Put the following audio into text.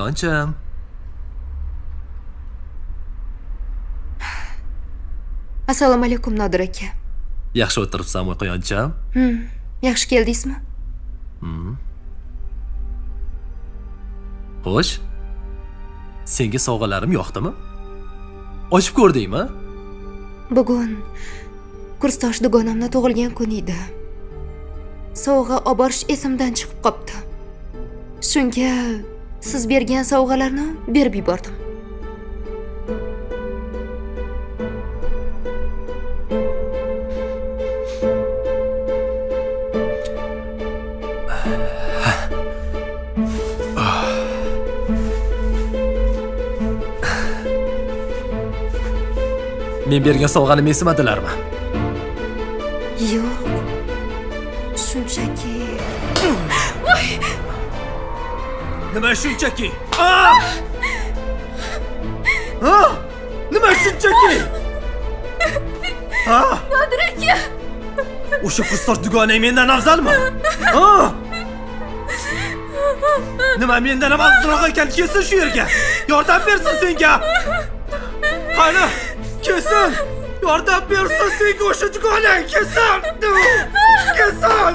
Quyonchim. Assalomu alaykum Nodir aka. Yaxshi o'tiribsanmi, Quyonchim? Yaxshi keldingizmi? Xo'sh. Senga sovg'alarim yoqdimi? Ochib ko'rdingmi? Bugun kursdosh dugonamning tug'ilgan kuni edi. Sovg'a olib borish esimdan chiqib qopti. Shunga siz bergan sovg'alarni berib yubordim. Men bergan sovg'ani mensimadilarmi? Yo'q. Shunchaki Nima shunchaki? Nima shunchaki? Nodir aka. O'sha kursdosh dugonang mendan afzalmi? Nima mendan ham afzalroq ekan, kelsin shu yerga. Yordam bersin senga. Qani, kelsin. Yordam bersin senga o'sha dugonang, kelsin. Kelsin.